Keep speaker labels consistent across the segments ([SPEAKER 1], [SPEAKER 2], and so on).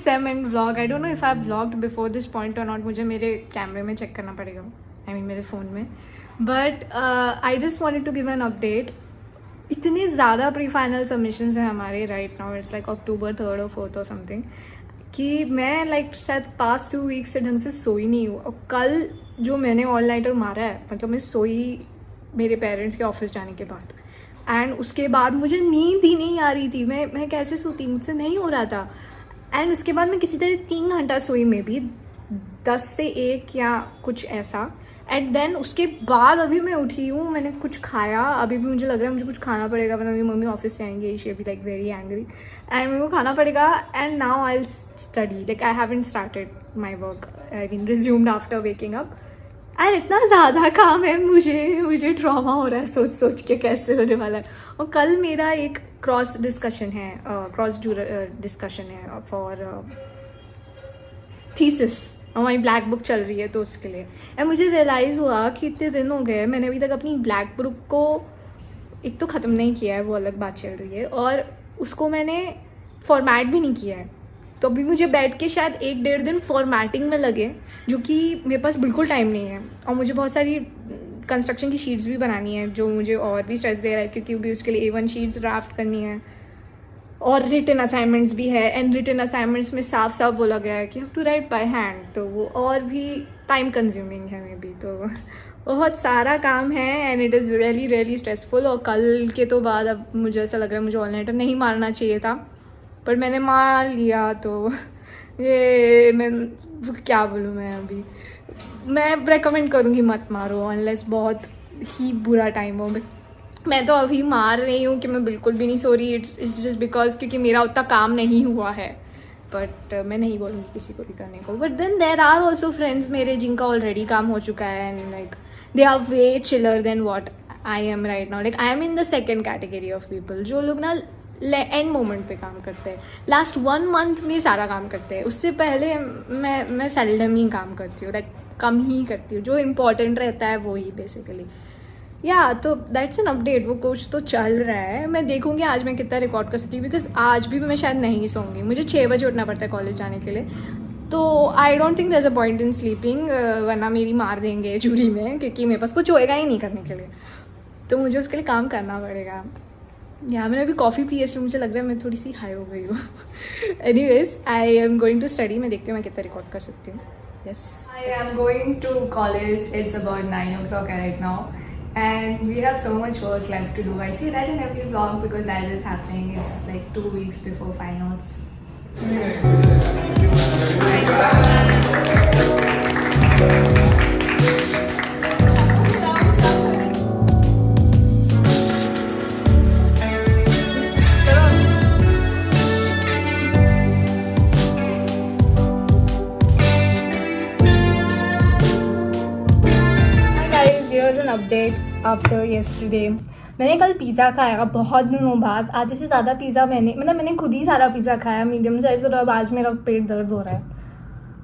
[SPEAKER 1] Same and vlog. I don't know if I have vlogged before this point or not. मुझे मेरे कैमरे में check करना पड़ेगा, आई मीन मेरे फ़ोन में. But I just wanted to give an update. इतने ज़्यादा प्री फाइनल सबमिशंस हैं हमारे right now. It's like October 3rd और 4th और समथिंग, कि मैं लाइक शायद पास्ट 2 weeks से ढंग से सोई नहीं हूँ. और कल जो मैंने ऑल नाइटर मारा है, मतलब मैं सोई मेरे पेरेंट्स के ऑफिस जाने के बाद, एंड उसके बाद मुझे नींद ही नहीं आ रही थी. मैं कैसे सोती, मुझसे नहीं हो रहा था. एंड उसके बाद मैं किसी तरह 3 घंटा सोई, में भी 10 से 1 या कुछ ऐसा. एंड देन उसके बाद अभी मैं उठी हूँ, मैंने कुछ खाया. अभी भी मुझे लग रहा है मुझे कुछ खाना पड़ेगा, वरना मेरी मम्मी ऑफिस से आएंगे, she be like very angry, and मेरे को खाना पड़ेगा. And now I will study. Like I haven't started my work, I mean resumed after waking up. And इतना ज़्यादा काम है मुझे ट्रॉमा हो रहा है सोच सोच के कैसे होने वाला है. और कल मेरा एक क्रॉस डिस्कशन है फॉर थीसिस. हमारी ब्लैक बुक चल रही है तो उसके लिए. एंड मुझे रियलाइज़ हुआ कि इतने दिन हो गए मैंने अभी तक अपनी ब्लैक बुक को एक तो ख़त्म नहीं किया है, वो अलग बात चल रही है, और उसको मैंने फॉर्मेट भी नहीं किया है. तो अभी मुझे बैठ के शायद 1-1.5 दिन फॉर्मेटिंग में लगे, जो कि मेरे पास बिल्कुल टाइम नहीं है. और मुझे बहुत सारी कंस्ट्रक्शन की शीट्स भी बनानी है, जो मुझे और भी स्ट्रेस दे रहा है, क्योंकि अभी उसके लिए A1 शीट्स ड्राफ्ट करनी है, और रिटन असाइनमेंट्स भी है. एंड रिटन असाइनमेंट्स में साफ साफ बोला गया है कि have to write by hand, तो वो और भी टाइम कंज्यूमिंग है मे बी. तो बहुत सारा काम है and it is really really stressful. और कल के तो बाद अब मुझे ऐसा लग रहा है मुझे ऑल नाइटर नहीं मारना चाहिए था, पर मैंने मार लिया. तो ये मैं क्या बोलूँ, मैं रेकमेंड करूँगी मत मारो अनलेस बहुत ही बुरा टाइम हो. मैं तो अभी मार रही हूँ कि मैं बिल्कुल भी नहीं सो रही. इट्स जस्ट बिकॉज क्योंकि मेरा उतना काम नहीं हुआ है. बट मैं नहीं बोलूँगी किसी को भी करने को. But then there are also friends मेरे जिनका ऑलरेडी काम हो चुका है, and like they are way chiller than what I am right now. Like I am in the second category of people जो लोग ना एंड मोमेंट पे काम करते हैं. लास्ट 1 month में सारा काम करते हैं. उससे पहले मैं सेल्डम ही काम करती हूँ, लाइक कम ही करती हूँ. जो इम्पॉर्टेंट रहता है वो ही बेसिकली. या तो दैट्स एन अपडेट. वो कुछ तो चल रहा है. मैं देखूँगी आज मैं कितना रिकॉर्ड कर सकती हूँ, बिकॉज आज भी मैं शायद नहीं सोऊंगी. मुझे 6 बजे उठना पड़ता है कॉलेज जाने के लिए. तो I don't think there is a point in sleeping, वरना मेरी मार देंगे जूरी में, क्योंकि मेरे पास कुछ होएगा ही नहीं करने के लिए. तो मुझे उसके लिए काम करना पड़ेगा. या मैंने अभी कॉफ़ी पी है, इसलिए मुझे लग रहा है मैं थोड़ी सी हाई हो गई हूँ. Anyways I am going to study. मैं देखती हूँ मैं कितना रिकॉर्ड कर सकती हूँ. Yes. I am going to college. It's about 9 o'clock right now, and we have so much work left to do. I see that in every vlog because that is happening. It's like 2 weeks before finals. Here's an update after yesterday. मैंने कल pizza खाया बहुत दिनों बाद. आधे से ज़्यादा pizza मैंने खुद ही सारा पिज़्ज़ा खाया मीडियम साइज. और अब आज मेरा पेट दर्द हो रहा है.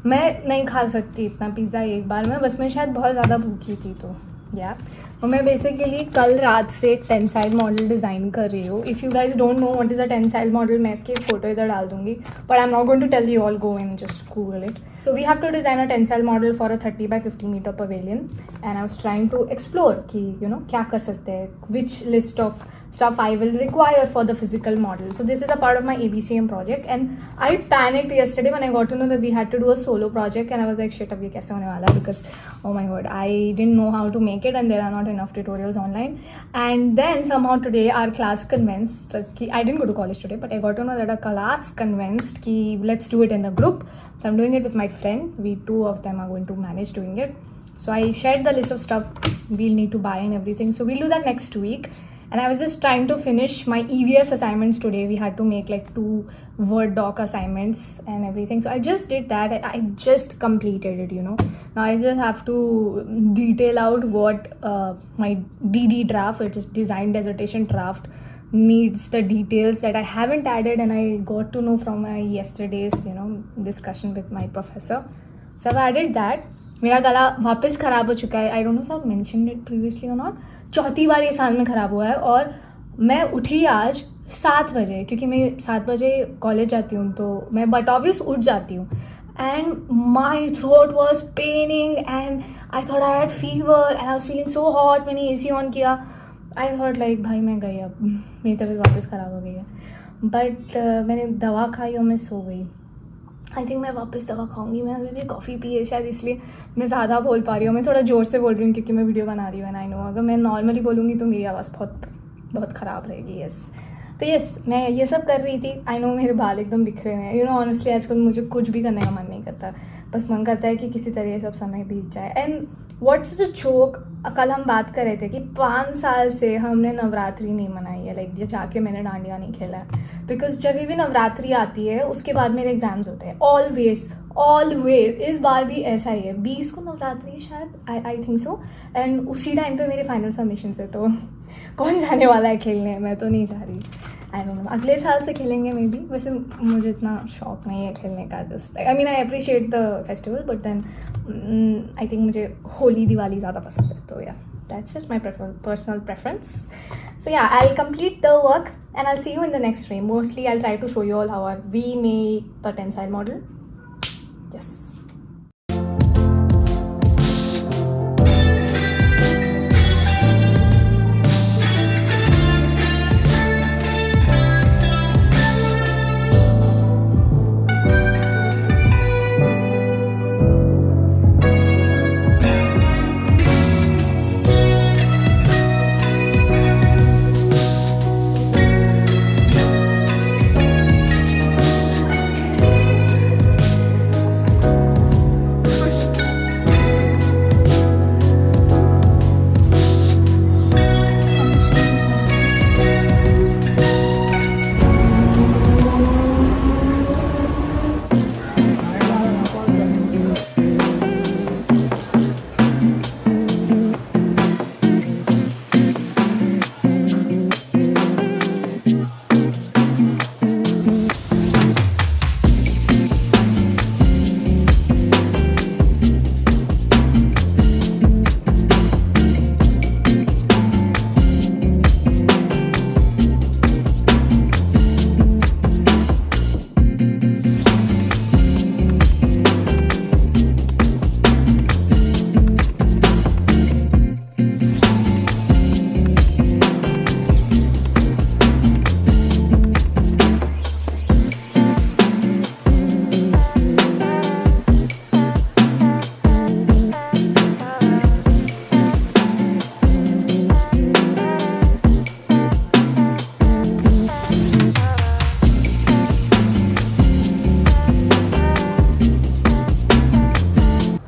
[SPEAKER 1] मैं नहीं खा सकती इतना पिज़्ज़ा एक बार में. बस मैं शायद बहुत ज़्यादा भूखी थी. तो या और मैं बेसिकली कल रात से एक टेंसाइल मॉडल डिज़ाइन कर रही हूँ. If you guys don't know what is a tensile model, मैं इसकी एक फ़ोटो इधर डाल दूँगी, but I am not going to tell you all. Go and just Google it. So we have to design a tensile model for a 30 by 50 meter pavilion, and I was trying to explore कि क्या कर सकते हैं, which list of stuff I will require for the physical model. So this is a part of my ABCM project, and I panicked yesterday when I got to know that we had to do a solo project, and I was like shit अब ये कैसे होने वाला, because oh my god I didn't know how to make it and there are not enough tutorials online. And then somehow today our class convinced कि I didn't go to college today, but I got to know that our class convinced कि let's do it in a group. So I'm doing it with my friend. We 2 of them are going to manage doing it. So I shared the list of stuff we'll need to buy and everything. So we'll do that next week. And I was just trying to finish my EVS assignments today. We had to make like 2 Word doc assignments and everything. So I just did that. I just completed it, Now I just have to detail out what my DD draft, which is design dissertation draft, needs the details that I haven't added, and I got to know from my yesterday's discussion with my professor. So I've added that. मेरा गला वापस ख़राब हो चुका है. I don't know if I've mentioned it previously or not. 4थी बार ये साल में ख़राब हुआ है. और मैं उठी आज 7 बजे, क्योंकि मैं 7 बजे कॉलेज जाती हूँ तो मैं बट ऑब्वियस उठ जाती हूँ. And my throat was paining and I thought I had fever and I was feeling so hot. मैंने AC ऑन किया. आई थॉट लाइक भाई मैं गई, अब मेरी तबीयत वापस ख़राब हो गई है. बट मैंने दवा खाई और मैं सो गई. आई थिंक मैं वापस दवा खाऊंगी. मैं अभी भी कॉफ़ी पी है, शायद इसलिए मैं ज़्यादा बोल पा रही हूँ. मैं थोड़ा ज़ोर से बोल रही हूँ क्योंकि मैं वीडियो बना रही हूँ. एंड आई नो अगर मैं नॉर्मली बोलूँगी तो मेरी आवाज़ बहुत बहुत ख़राब रहेगी. यस, तो यस मैं ये सब कर रही थी. आई नो मेरे बाल एकदम बिखरे हुए हैं. यू नो ऑनेस्टली आजकल मुझे कुछ भी करने का मन नहीं करता. बस मन करता है कि किसी तरह ये सब समय बीत जाए. एंड व्हाट्स द जोक, कल हम बात कर रहे थे कि 5 साल से हमने नवरात्रि नहीं मनाई है. लाइक ये जाके मैंने डांडिया नहीं खेला है. बिकॉज जब भी नवरात्रि आती है उसके बाद मेरे एग्जाम्स होते हैं. ऑलवेज इस बार भी ऐसा ही है. 20 को नवरात्रि है शायद, आई थिंक सो. एंड उसी टाइम पे मेरे फाइनल सबमिशन है. तो कौन जाने वाला है खेलने, मैं तो नहीं जा रही. आई डोंट नो, अगले साल से खेलेंगे मे बी. वैसे मुझे इतना शौक नहीं है खेलने का. Just I mean I appreciate the festival but then I think मुझे होली दिवाली ज़्यादा पसंद है. तो या that's just my personal preference. So yeah, I'll complete the work and I'll see you in the next stream. Mostly I'll try to show you all how we make the tensile model. Yes.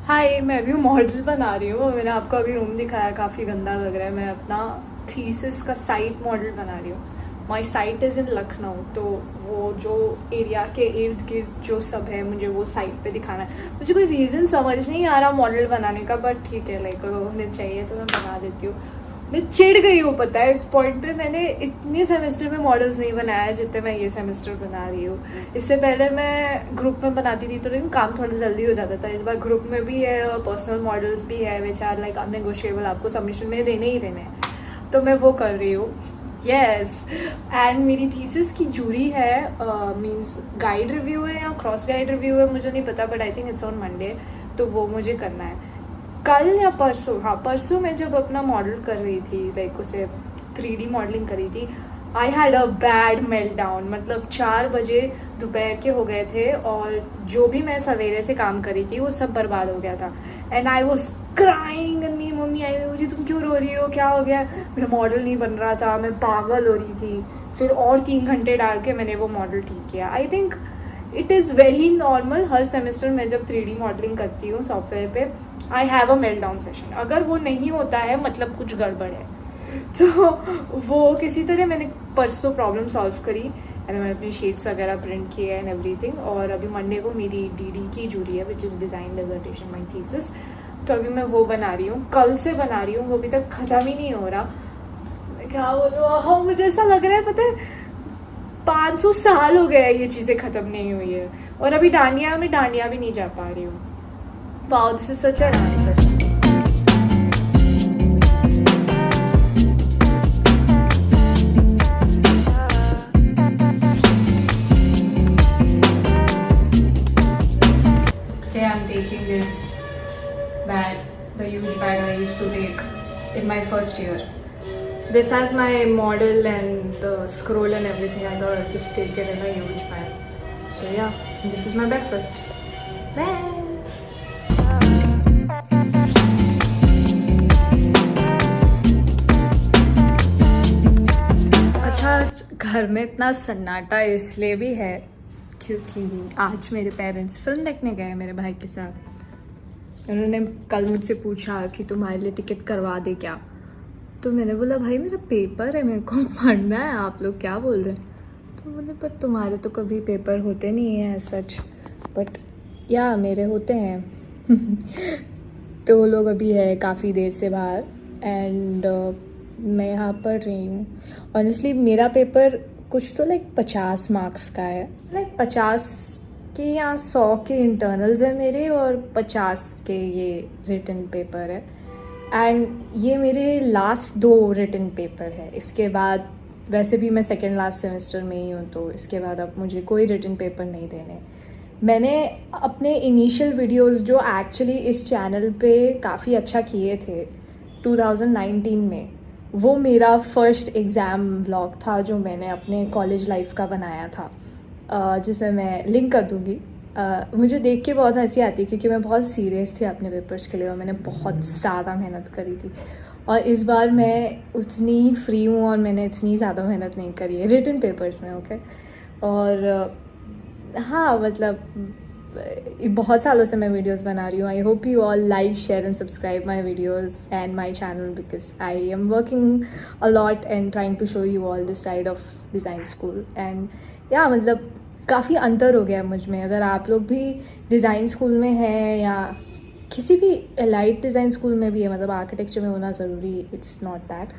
[SPEAKER 1] हाय, मैं अभी model बना रही हूँ. मैंने आपको अभी room दिखाया, काफ़ी गंदा लग रहा है. मैं अपना थीसिस का साइट मॉडल बना रही हूँ. माई साइट इज़ इन लखनऊ. तो वो जो एरिया के इर्द गिर्द जो सब है मुझे वो साइट पे दिखाना है. मुझे कोई रीज़न समझ नहीं आ रहा मॉडल बनाने का, बट ठीक है, लाइक अगर उन्हें चाहिए तो मैं बना देती हूँ. मैं चिढ़ गई हूँ पता है इस पॉइंट पे. मैंने इतने सेमेस्टर में मॉडल्स नहीं बनाया जितने मैं ये सेमेस्टर बना रही हूँ. इससे पहले मैं ग्रुप में बनाती थी तो लेकिन काम थोड़ा जल्दी हो जाता था. इस बार ग्रुप में भी है और पर्सनल मॉडल्स भी है विच आर लाइक अननेगोशिएबल. आपको सबमिशन में देने ही देने हैं, तो मैं वो कर रही हूँ. यस, एंड मेरी थीसिस की जूरी है, मीन्स गाइड रिव्यू है या क्रॉस गाइड रिव्यू है मुझे नहीं पता, but I think it's on Monday. तो वो मुझे करना है कल या परसों. हाँ, परसों मैं जब अपना मॉडल कर रही थी, लाइक उसे 3D मॉडलिंग करी थी, I had a bad melt down. मतलब 4 बजे दोपहर के हो गए थे और जो भी मैं सवेरे से काम करी थी वो सब बर्बाद हो गया था. And I was crying. मेरी मम्मी आई, बोली तुम क्यों रो रही हो, क्या हो गया. मेरा मॉडल नहीं बन रहा था, मैं पागल हो रही थी. फिर और 3 घंटे डाल के मैंने वो मॉडल ठीक किया. I think it is very normal. Her semester में जब 3D मॉडलिंग करती हूँ सॉफ्टवेयर पे, I have a melt down session. अगर वो नहीं होता है मतलब कुछ गड़बड़ है. तो वो किसी तरह मैंने परसों प्रॉब्लम सॉल्व करी एंड मैंने अपनी शीट्स वगैरह प्रिंट किए एंड एवरीथिंग. और अभी मंडे को मेरी DD की जूरी है which is design dissertation my thesis. तो अभी मैं वो बना रही हूँ, कल से बना रही हूँ. वो अभी तक ख़त्म ही नहीं हो रहा. मैं क्या बोलूँ, हाँ मुझे ऐसा लग रहा है पता है 500 साल हो गया ये चीज़ें ख़त्म नहीं हुई है. और अभी डांडिया भी नहीं जा पा रही हूँ. Wow, this is such an answer. first year. This has my model and the scroll and everything. I thought I'd just take it in a huge bag. So yeah, this is my breakfast. Bye. अच्छा, घर में इतना सन्नाटा इसलिए भी है क्योंकि आज मेरे पेरेंट्स फिल्म देखने गए मेरे भाई के साथ। उन्होंने कल मुझसे पूछा कि तुम्हारे लिए टिकट करवा दे क्या, तो मैंने बोला भाई मेरा पेपर है, मेरे को पढ़ना है, आप लोग क्या बोल रहे हैं। तो बोले पर तुम्हारे तो कभी पेपर होते नहीं हैं सच, बट या मेरे होते हैं। तो वो लोग अभी है काफ़ी देर से बाहर एंड मैं यहाँ पढ़ रही हूँ। ऑनेस्टली मेरा पेपर कुछ तो लाइक 50 मार्क्स का है, लाइक 50 के यहाँ 100 के इंटरनल्स है मेरे और 50 के ये रिटन पेपर है। एंड ये मेरे लास्ट 2 रिटन पेपर है। इसके बाद वैसे भी मैं सेकेंड लास्ट सेमेस्टर में ही हूँ, तो इसके बाद अब मुझे कोई रिटन पेपर नहीं देने। मैंने अपने इनिशियल वीडियोस जो एक्चुअली इस चैनल पे काफ़ी अच्छा किए थे 2019 में, वो मेरा फर्स्ट एग्ज़ाम व्लॉग था जो मैंने अपने कॉलेज लाइफ का बनाया था, जिसमें मैं लिंक कर दूँगी। मुझे देख के बहुत हंसी आती है क्योंकि मैं बहुत सीरियस थी अपने पेपर्स के लिए और मैंने बहुत ज़्यादा मेहनत करी थी। और इस बार मैं उतनी ही फ्री हूँ और मैंने इतनी ज़्यादा मेहनत नहीं करी है रिटन पेपर्स में। ओके, और हाँ मतलब बहुत सालों से मैं वीडियोस बना रही हूँ। I hope you all like, share and subscribe my videos and my channel because I am working a lot and trying to show you all this side of design school. And या मतलब काफ़ी अंतर हो गया है मुझ में। अगर आप लोग भी डिज़ाइन स्कूल में हैं या किसी भी एलाइट डिज़ाइन स्कूल में भी है, मतलब आर्किटेक्चर में होना ज़रूरी, it's not that,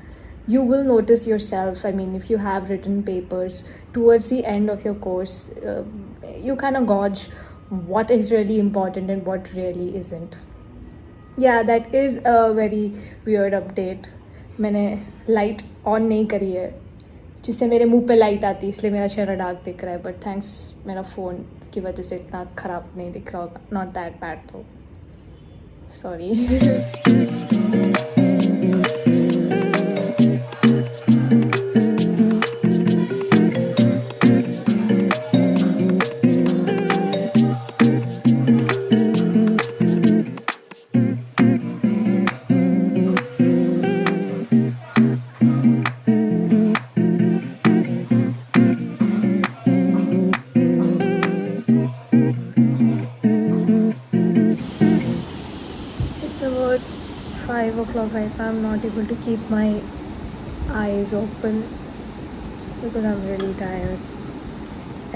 [SPEAKER 1] you will notice yourself. I mean, if you have written papers towards the end of your course, you kind of gauge what is really important and what really isn't. Yeah, that is a very weird update. मैंने light on नहीं करी है जिससे मेरे मुंह पे light आती है, इसलिए मेरा चेहरा डार्क दिख रहा है, बट थैंक्स मेरा फ़ोन की वजह से इतना ख़राब नहीं दिख रहा होगा। नॉट दैट बैड तो sorry. It's about 5 o'clock right now. I'm not able to keep my eyes open because I'm really tired,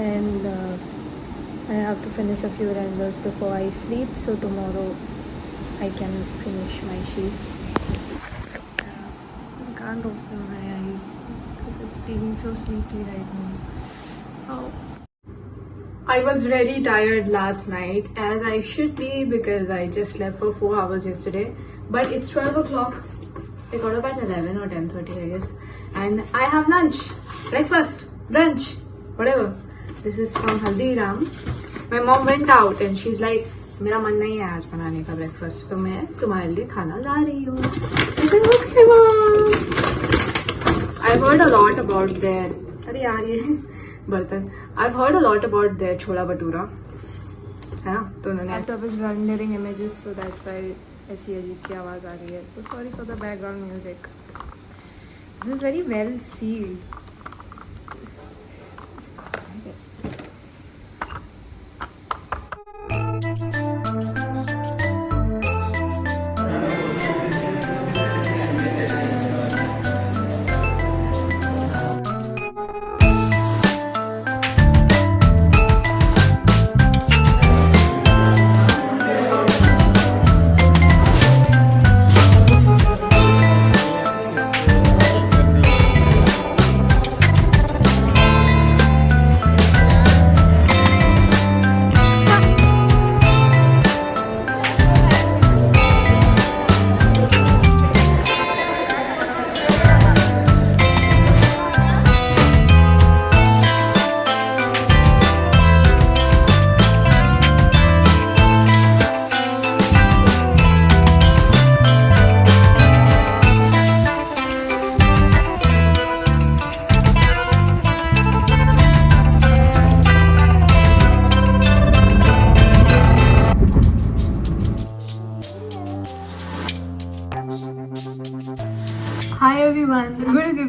[SPEAKER 1] and I have to finish a few renders before I sleep, so tomorrow I can finish my sheets. I can't open my eyes because it's feeling so sleepy right now. Oh. I was really tired last night, as I should be because I just slept for 4 hours yesterday. But it's 12 o'clock. I got up at 11 or 10:30, I guess. And I have lunch, breakfast, brunch, whatever. This is from Haldiram. My mom went out and she's like, मेरा मन नहीं है आज बनाने का breakfast, तो मैं तुम्हारे लिए खाना ला रही हूँ। I said, okay, mom. I heard a lot about their, अरे यार ये बर्तन, I've heard a lot about their छोला भटूरा, है ना, तो उन्होंने laptop is rendering images, so that's why ऐसी अजीब सी आवाज़ आ रही है। So sorry for the background music. This is very well sealed.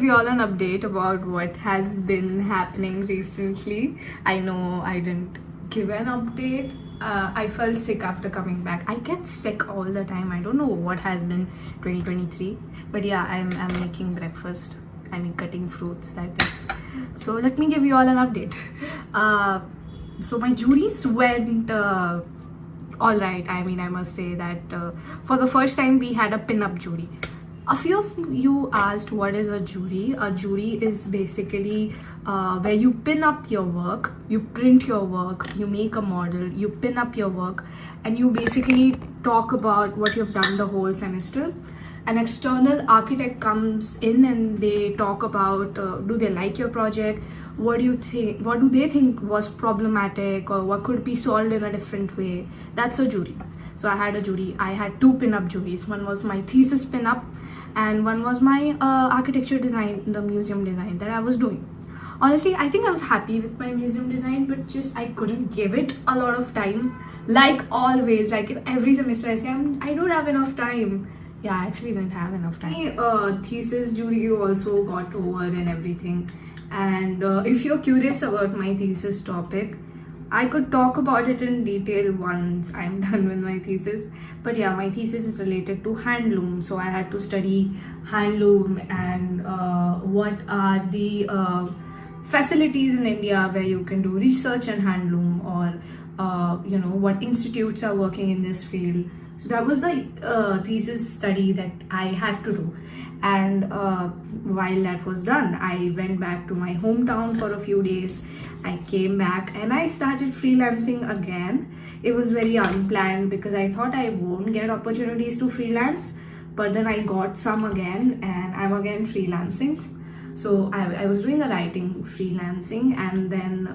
[SPEAKER 1] give you all an update about what has been happening recently. I know I didn't give an update. I felt sick after coming back. I get sick all the time. I don't know what has been 2023, but yeah, I'm making breakfast. I mean, cutting fruits, that is. So let me give you all an update. So my juries went all right. I mean, I must say that for the first time we had a pin-up jury. A few of you asked what is a jury. A jury is basically where you pin up your work, you print your work, you make a model, you pin up your work, and you basically talk about what you've done the whole semester. An external architect comes in and they talk about do they like your project, what do you think, what do they think was problematic, or what could be solved in a different way. That's a jury. So I had a jury. I had two pin-up juries. One was my thesis pin-up and one was my architecture design, the museum design that I was doing. Honestly, I think I was happy with my museum design, but just I couldn't give it a lot of time. Like always, like in every semester I say I don't have enough time. Yeah, I actually didn't have enough time. My thesis jury also got over and everything. And if you're curious about my thesis topic, I could talk about it in detail once I'm done with my thesis. But yeah, my thesis is related to handloom. So I had to study handloom and what are the facilities in India where you can do research in handloom, or you know, what institutes are working in this field. So that was the thesis study that I had to do. And while that was done, I went back to my hometown for a few days. I came back and I started freelancing again. It was very unplanned because I thought I won't get opportunities to freelance, but then I got some again and I'm again freelancing. So I was doing a writing freelancing, and then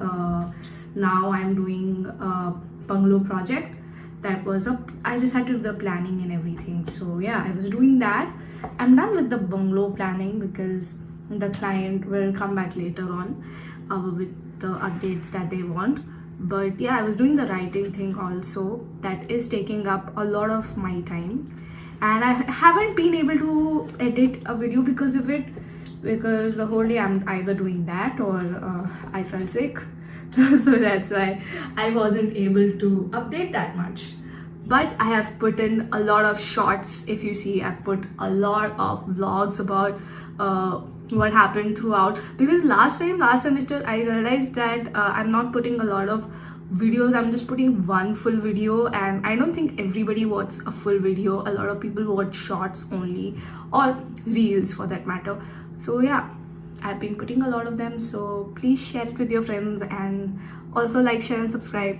[SPEAKER 1] now I'm doing a bungalow project. That was I just had to do the planning and everything. So yeah, I was doing that. I'm done with the bungalow planning because the client will come back later on with the updates that they want. But yeah, I was doing the writing thing also. That is taking up a lot of my time, and I haven't been able to edit a video because of it, because the whole day I'm either doing that or I felt sick. So that's why I wasn't able to update that much. But I have put in a lot of shorts. If you see, I put a lot of vlogs about what happened throughout, because last semester I realized that I'm not putting a lot of videos. I'm just putting one full video, and I don't think everybody watches a full video. A lot of people watch shorts only, or reels for that matter. So yeah, I've been putting a lot of them, so please share it with your friends, and also like, share and subscribe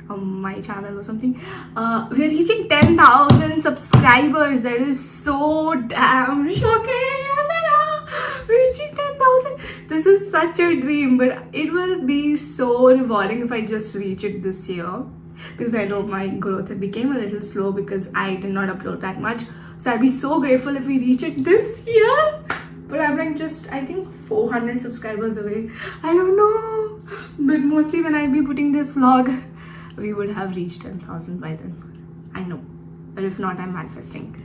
[SPEAKER 1] on my channel or something. We're reaching 10,000 subscribers. That is so damn shocking. I'm like, we're reaching 10,000. This is such a dream, but it will be so rewarding if I just reach it this year, because I know my growth became a little slow because I did not upload that much. So I'll be so grateful if we reach it this year. But I'm like just, I think 400 subscribers away. I don't know. But mostly when I'll be putting this vlog, we would have reached 10,000 by then. I know. But if not, I'm manifesting.